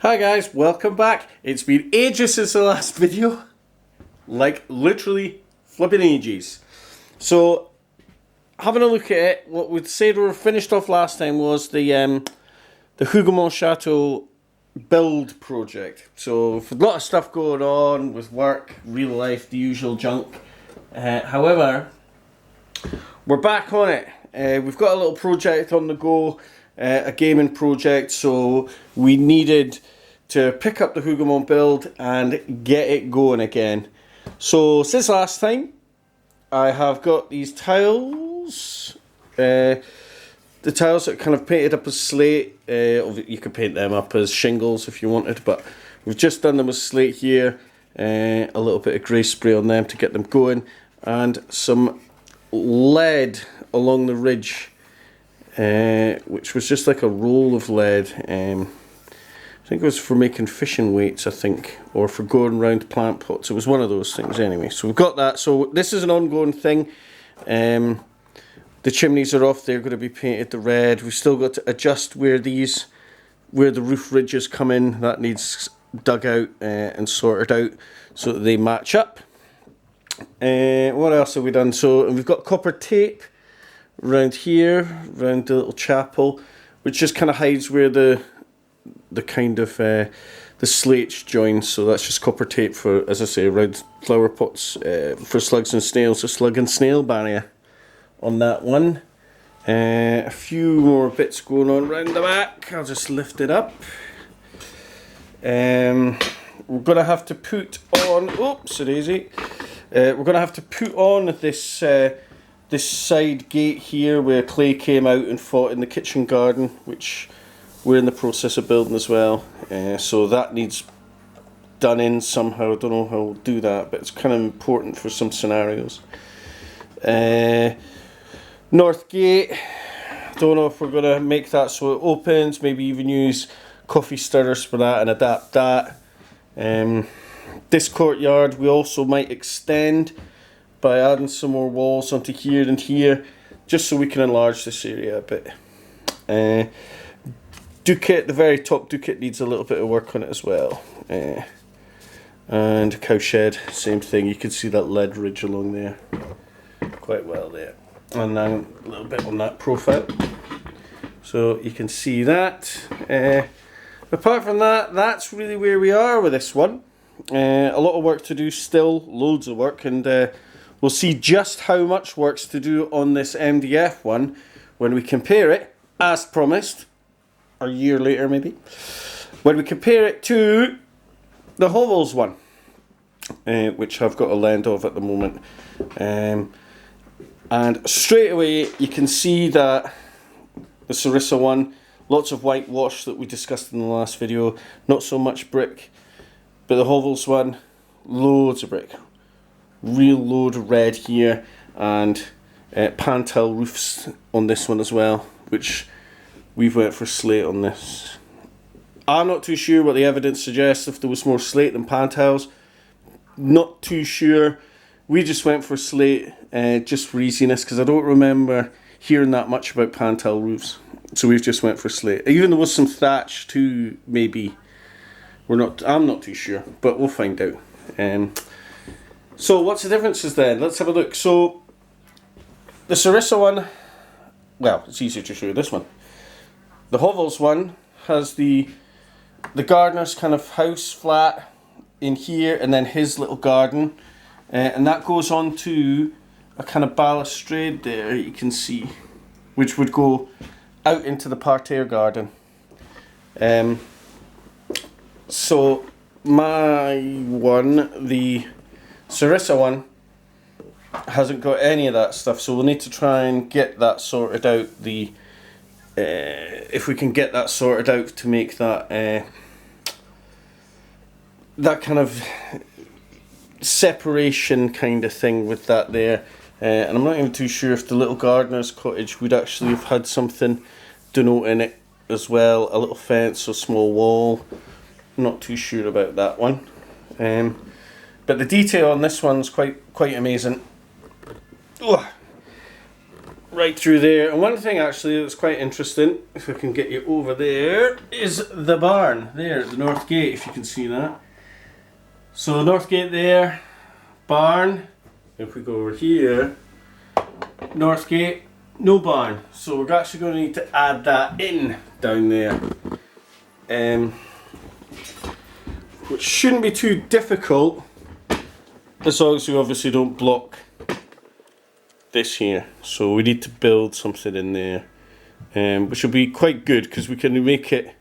Hi guys, welcome back. It's been ages since the last video. Like literally flipping ages. So having a look at it, what we'd said we were finished off last time was the Hougoumont Chateau build project. So a lot of stuff going on with work, real life, the usual junk. However, we're back on it. We've got a little project on the go, a gaming project, so we needed to pick up the Hougoumont build and get it going again. So since last time, I have got these tiles, the tiles that are kind of painted up as slate. You could paint them up as shingles if you wanted, but we've just done them as slate here. A little bit of grey spray on them to get them going, and some lead along the ridge, which was just like a roll of lead. I think it was for making fishing weights, I think, or for going round plant pots. It was one of those things anyway. So we've got that. So this is an ongoing thing. The chimneys are off. They're going to be painted the red. We've still got to adjust where the roof ridges come in. That needs dug out and sorted out so that they match up. What else have we done? So we've got copper tape around here, around the little chapel, which just kind of hides where the kind of the slates join. So that's just copper tape for, as I say, around flower pots for slugs and snails. A slug and snail barrier on that one. A few more bits going on around the back. I'll just lift it up. We're gonna have to put on. Oops, daisy. We're gonna have to put on this this side gate here where clay came out and fought in the kitchen garden, which we're in the process of building as well. So that needs done in somehow. I don't know how we'll do that, but it's kind of important for some scenarios. North gate, don't know if we're going to make that so it opens, maybe even use coffee stirrers for that and adapt that. This courtyard we also might extend by adding some more walls onto here and here, just so we can enlarge this area a bit. Ducat, the very top ducat needs a little bit of work on it as well. And cowshed, same thing. You can see that lead ridge along there quite well there. And now a little bit on that profile. So you can see that. Apart from that, that's really where we are with this one. A lot of work to do still, loads of work, and we'll see just how much work's to do on this MDF one when we compare it, as promised, a year later maybe, when we compare it to the Hovels one, which I've got a land of at the moment. And straight away you can see that the Sarissa one, lots of whitewash that we discussed in the last video, not so much brick. But the Hovels one, loads of brick, real load of red here, and pantel roofs on this one as well, which we've went for slate on this. I'm not too sure what the evidence suggests, if there was more slate than pantels. Not too sure. We just went for slate just for easiness, because I don't remember hearing that much about pantel roofs. So we've just went for slate. Even there was some thatch too, maybe. I'm not too sure, but we'll find out. So what's the differences then? Let's have a look. So the Sarissa one, well, it's easier to show you this one. The Hovels one has the gardener's kind of house flat in here, and then his little garden, and that goes on to a kind of balustrade there, you can see, which would go out into the parterre garden. So my one, the Sarissa one, hasn't got any of that stuff, so we'll need to try and get that sorted out. If we can get that sorted out to make that that kind of separation kind of thing with that there. And I'm not even too sure if the little gardener's cottage would actually have had something denoting it as well, a little fence or small wall. Not too sure about that one. But the detail on this one's quite amazing. Ugh. right through there. And one thing actually that's quite interesting, if I can get you over there, is the barn there at the north gate, if you can see that. So north gate there, barn. If we go over here, north gate, no barn. So we're actually going to need to add that in down there. Which shouldn't be too difficult, as long as we obviously don't block this here. So we need to build something in there, which will be quite good because we can make it.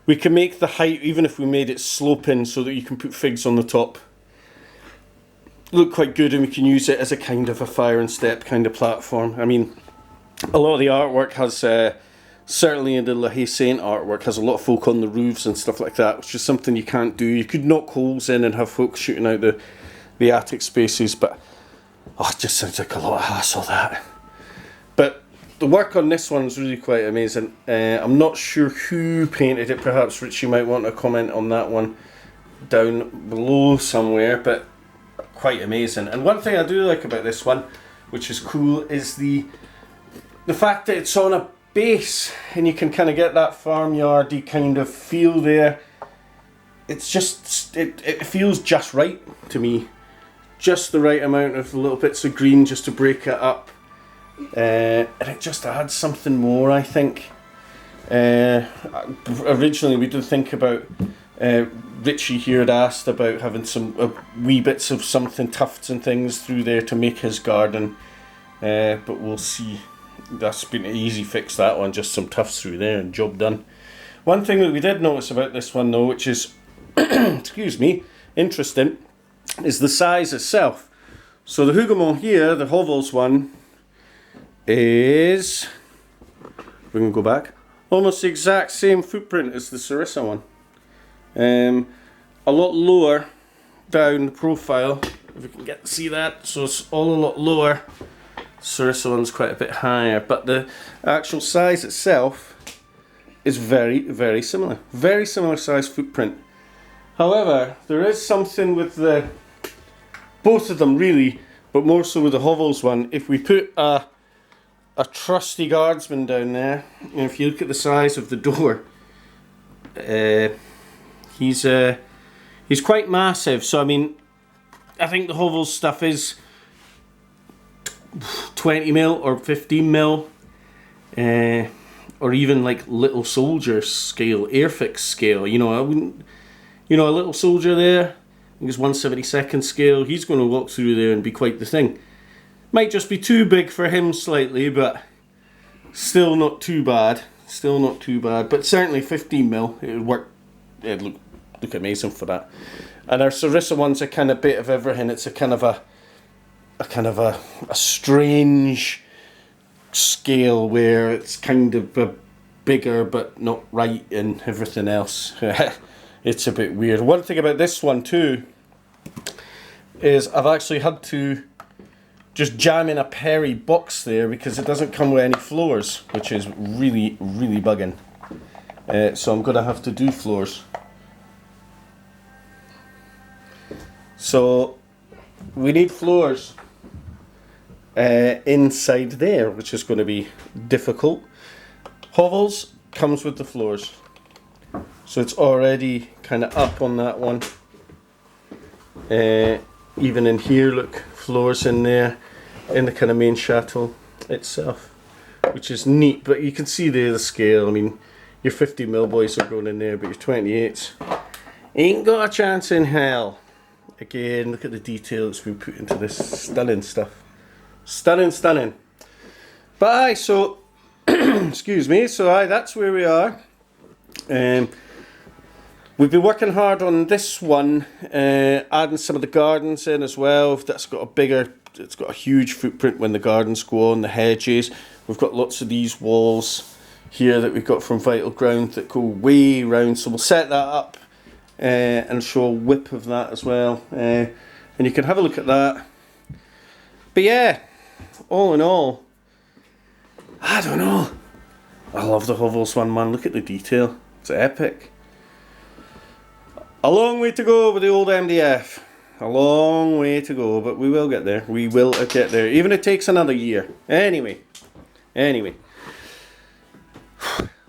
We can make the height, even if we made it sloping, so that you can put figs on the top, look quite good, and we can use it as a kind of a fire and step kind of platform. I mean, a lot of the artwork has, certainly in the La Haye Saint artwork, has a lot of folk on the roofs and stuff like that, which is something you can't do. You could knock holes in and have folk shooting out the attic spaces, but oh, it just sounds like a lot of hassle, that. But the work on this one is really quite amazing. I'm not sure who painted it. Perhaps Richie might want to comment on that one down below somewhere, but quite amazing. And one thing I do like about this one, which is cool, is the fact that it's on a base and you can kind of get that farmyardy kind of feel there. It's just, it feels just right to me. Just the right amount of little bits of green just to break it up. And it just adds something more, I think. Originally we did think about, Richie here had asked about having some wee bits of something, tufts and things through there to make his garden. But we'll see. That's been an easy fix, that one, just some tufts through there and job done. One thing that we did notice about this one though, which is, excuse me, interesting, is the size itself. So the Hougoumont here, the Hovels one, is, we can go back, almost the exact same footprint as the Sarissa one. A lot lower down the profile, if you can get to see that, so it's all a lot lower. Sarissa one's quite a bit higher, but the actual size itself is very, very similar. Very similar size footprint. However, there is something with both of them really, but more so with the Hovels one. If we put a trusty guardsman down there, and if you look at the size of the door, he's quite massive. So I mean, I think the Hovels stuff is 20mm or 15mm, or even like Little Soldier scale, Airfix scale. You know, I wouldn't, you know, a Little Soldier there, I think it's 1/72 scale. He's going to walk through there and be quite the thing. Might just be too big for him slightly, but still not too bad. Still not too bad, but certainly 15mm, it would work. It'd look amazing for that. And our Sarissa one's a kind of bit of everything. It's a kind of a strange scale where it's kind of bigger but not right and everything else. It's a bit weird. One thing about this one too is I've actually had to just jam in a Perry box there because it doesn't come with any floors, which is really, really bugging. So I'm going to have to do floors. So we need floors inside there, which is going to be difficult. Hovels comes with the floors, so it's already kind of up on that one. Even in here, look, floors in there in the kind of main chateau itself, which is neat. But you can see there the scale. I mean, your 50mm boys are going in there, but your 28s ain't got a chance in hell. Again, look at the detail that's been put into this stunning stuff. Stunning, stunning. But aye, so, excuse me, so aye, that's where we are. We've been working hard on this one, adding some of the gardens in as well. That's got a bigger, it's got a huge footprint when the gardens go on, the hedges. We've got lots of these walls here that we've got from Vital Ground that go way round, so we'll set that up and show a whip of that as well. And you can have a look at that. But yeah, all in all, I don't know. I love the Hovels one, man. Look at the detail. It's epic. A long way to go with the old MDF. A long way to go, but we will get there. We will get there, even if it takes another year. Anyway, Anyway.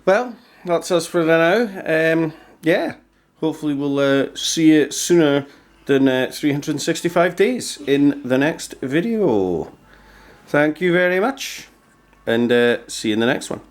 Well, that's us for now. Yeah. Hopefully we'll see you sooner than 365 days in the next video. Thank you very much. And see you in the next one.